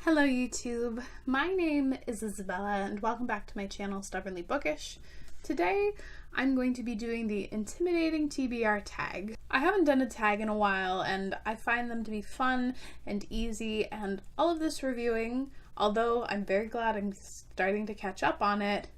Hello YouTube, my name is Isabella and welcome back to my channel Stubbornly Bookish. Today I'm going to be doing the Intimidating TBR tag. I haven't done a tag in a while and I find them to be fun and easy, and all of this reviewing, although I'm very glad I'm starting to catch up on it,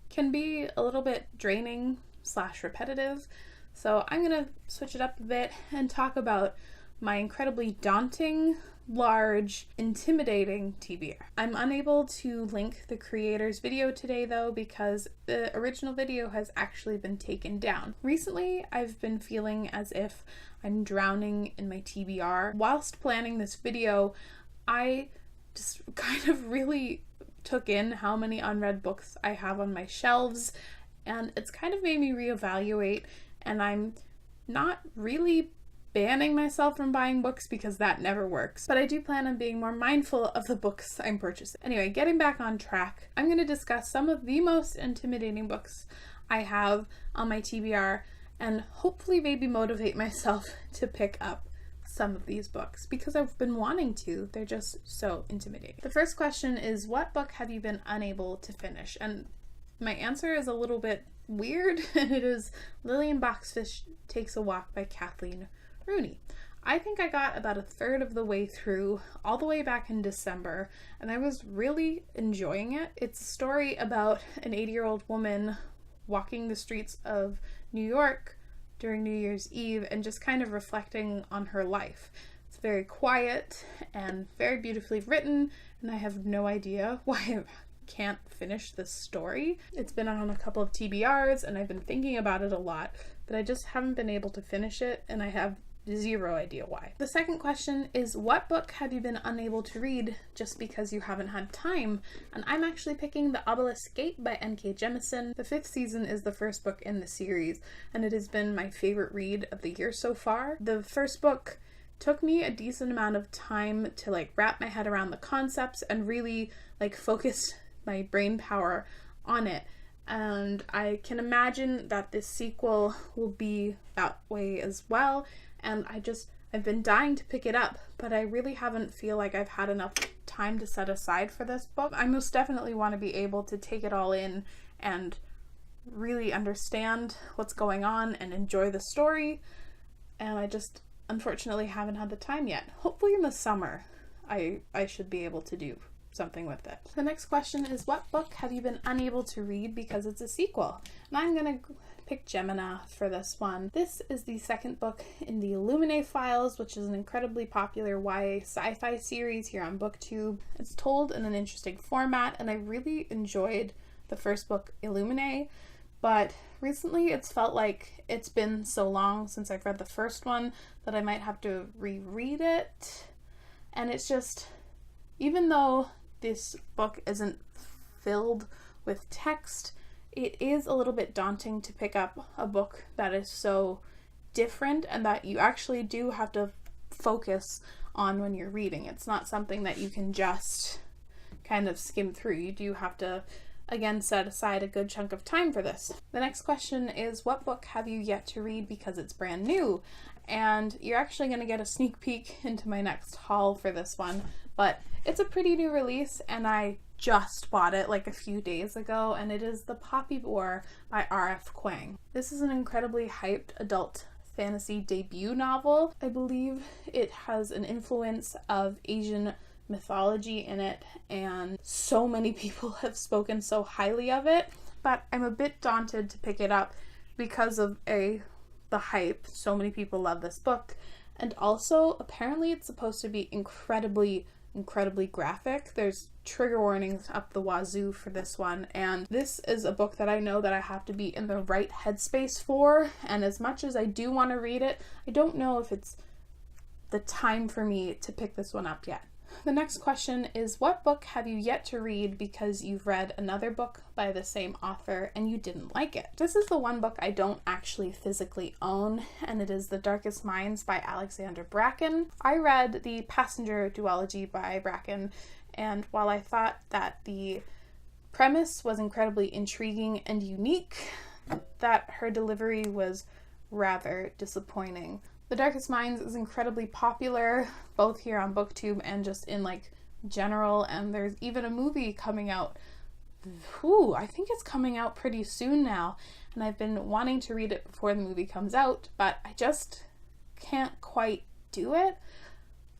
can be a little bit draining / repetitive. So I'm going to switch it up a bit and talk about my incredibly daunting, large, intimidating TBR. I'm unable to link the creator's video today though because the original video has actually been taken down. Recently, I've been feeling as if I'm drowning in my TBR. Whilst planning this video, I just kind of really took in how many unread books I have on my shelves, and it's kind of made me reevaluate, and I'm not really banning myself from buying books because that never works, but I do plan on being more mindful of the books I'm purchasing. Anyway, getting back on track, I'm going to discuss some of the most intimidating books I have on my TBR and hopefully maybe motivate myself to pick up some of these books because I've been wanting to. They're just so intimidating. The first question is, what book have you been unable to finish? And my answer is a little bit weird, and it is Lillian Boxfish Takes a Walk by Kathleen Rooney. I think I got about a third of the way through, all the way back in December, and I was really enjoying it. It's a story about an 80-year-old woman walking the streets of New York during New Year's Eve and just kind of reflecting on her life. It's very quiet and very beautifully written, and I have no idea why I can't finish this story. It's been on a couple of TBRs and I've been thinking about it a lot, but I just haven't been able to finish it, and I have zero idea why. The second question is, what book have you been unable to read just because you haven't had time? And I'm actually picking The Obelisk Gate by N.K. Jemisin. The 5th season is the first book in the series, and it has been my favorite read of the year so far. The first book took me a decent amount of time to wrap my head around the concepts and really focus my brain power on it. And I can imagine that this sequel will be that way as well. And I've been dying to pick it up, but I really haven't feel like I've had enough time to set aside for this book. I most definitely want to be able to take it all in and really understand what's going on and enjoy the story. And I just unfortunately haven't had the time yet. Hopefully in the summer I should be able to do something with it. The next question is, what book have you been unable to read because it's a sequel? And I'm gonna pick Gemini for this one. This is the second book in the Luminaries Files, which is an incredibly popular YA sci-fi series here on BookTube. It's told in an interesting format, and I really enjoyed the first book, Illuminae, but recently it's felt like it's been so long since I've read the first one that I might have to reread it. And it's just, even though this book isn't filled with text, it is a little bit daunting to pick up a book that is so different and that you actually do have to focus on when you're reading. It's not something that you can just kind of skim through. You do have to, again, set aside a good chunk of time for this. The next question is, what book have you yet to read because it's brand new? And you're actually going to get a sneak peek into my next haul for this one, but it's a pretty new release and I just bought it a few days ago, and it is The Poppy War by R.F. Kuang. This is an incredibly hyped adult fantasy debut novel. I believe it has an influence of Asian mythology in it, and so many people have spoken so highly of it, but I'm a bit daunted to pick it up because of the hype. So many people love this book, and also apparently it's supposed to be incredibly graphic. There's trigger warnings up the wazoo for this one, and this is a book that I know that I have to be in the right headspace for, and as much as I do want to read it, I don't know if it's the time for me to pick this one up yet. The next question is, what book have you yet to read because you've read another book by the same author and you didn't like it? This is the one book I don't actually physically own, and it is TheDarkest Minds by Alexander Bracken. I read the Passenger duology by Bracken, and while I thought that the premise was incredibly intriguing and unique, that her delivery was rather disappointing. TheDarkest Minds is incredibly popular, both here on BookTube and just in general, and there's even a movie coming out. I think it's coming out pretty soon now, and I've been wanting to read it before the movie comes out, but I just can't quite do it.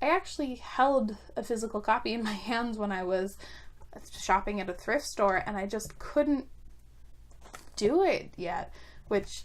I actually held a physical copy in my hands when I was shopping at a thrift store, and I just couldn't do it yet, which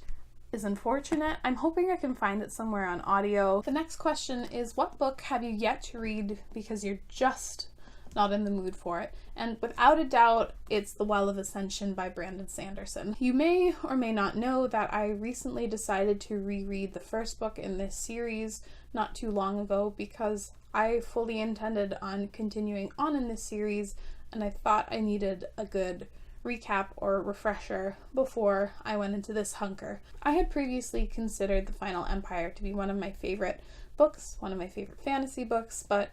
is unfortunate. I'm hoping I can find it somewhere on audio. The next question is, what book have you yet to read because you're just not in the mood for it? And without a doubt, it's The Well of Ascension by Brandon Sanderson. You may or may not know that I recently decided to reread the first book in this series not too long ago because I fully intended on continuing on in this series, and I thought I needed a good recap or refresher before I went into this hunker. I had previously considered The Final Empire to be one of my favorite books, one of my favorite fantasy books, but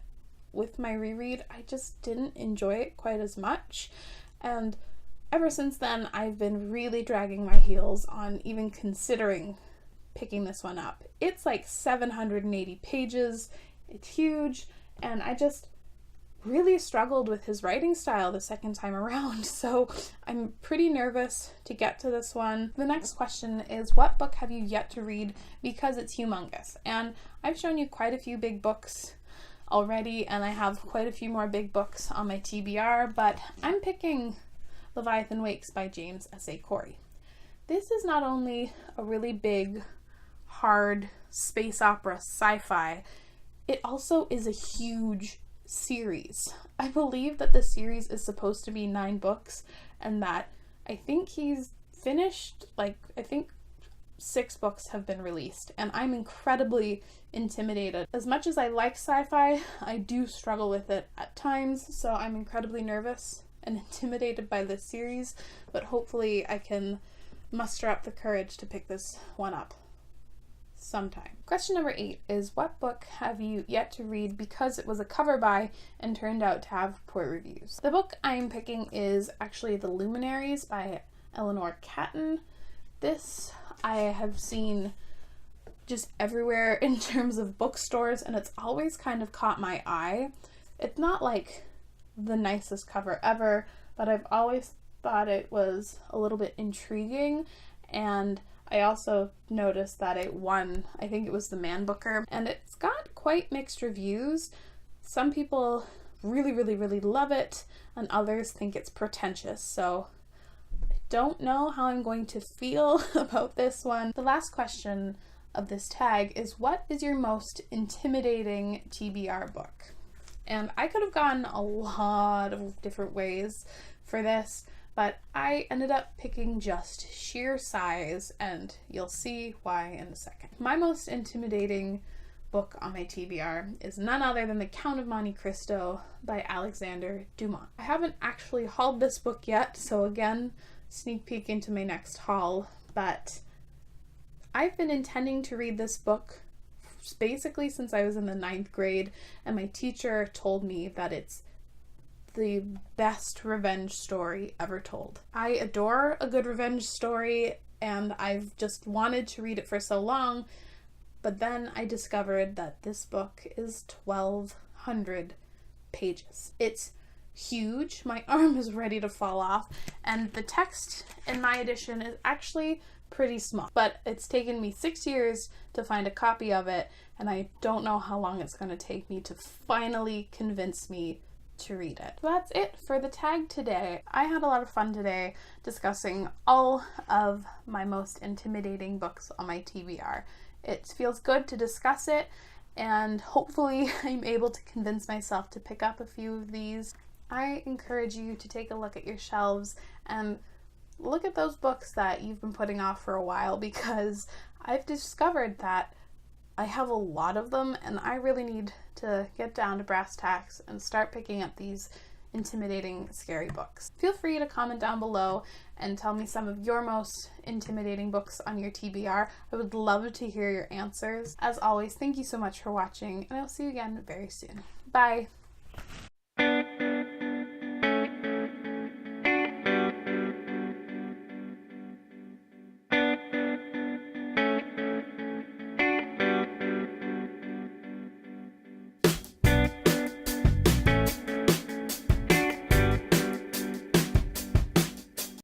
with my reread, I just didn't enjoy it quite as much. And ever since then, I've been really dragging my heels on even considering picking this one up. It's like 780 pages, it's huge, and I just really struggled with his writing style the second time around, so I'm pretty nervous to get to this one. The next question is, what book have you yet to read because it's humongous? And I've shown you quite a few big books already, and I have quite a few more big books on my TBR, but I'm picking Leviathan Wakes by James S.A. Corey. This is not only a really big, hard space opera sci-fi, it also is a huge series. I believe that the series is supposed to be 9 books, and that I think he's finished, I think 6 books have been released, and I'm incredibly intimidated. As much as I like sci-fi, I do struggle with it at times, so I'm incredibly nervous and intimidated by this series, but hopefully I can muster up the courage to pick this one up sometime. Question number 8 is, what book have you yet to read because it was a cover buy and turned out to have poor reviews? The book I'm picking is actually The Luminaries by Eleanor Catton. This I have seen just everywhere in terms of bookstores, and it's always kind of caught my eye. It's not like the nicest cover ever, but I've always thought it was a little bit intriguing, and I also noticed that it won, I think it was the Man Booker, and it's got quite mixed reviews. Some people really love it, and others think it's pretentious, so I don't know how I'm going to feel about this one. The last question of this tag is, what is your most intimidating TBR book? And I could have gone a lot of different ways for this, but I ended up picking just sheer size, and you'll see why in a second. My most intimidating book on my TBR is none other than The Count of Monte Cristo by Alexander Dumas. I haven't actually hauled this book yet, so again, sneak peek into my next haul, but I've been intending to read this book basically since I was in the 9th grade, and my teacher told me that it's the best revenge story ever told. I adore a good revenge story, and I've just wanted to read it for so long, but then I discovered that this book is 1,200 pages. It's huge. My arm is ready to fall off, and the text in my edition is actually pretty small, but it's taken me 6 years to find a copy of it, and I don't know how long it's going to take me to finally convince me to read it. So that's it for the tag today. I had a lot of fun today discussing all of my most intimidating books on my TBR. It feels good to discuss it, and hopefully I'm able to convince myself to pick up a few of these. I encourage you to take a look at your shelves and look at those books that you've been putting off for a while, because I've discovered that I have a lot of them, and I really need to get down to brass tacks and start picking up these intimidating, scary books. Feel free to comment down below and tell me some of your most intimidating books on your TBR. I would love to hear your answers. As always, thank you so much for watching, and I'll see you again very soon. Bye!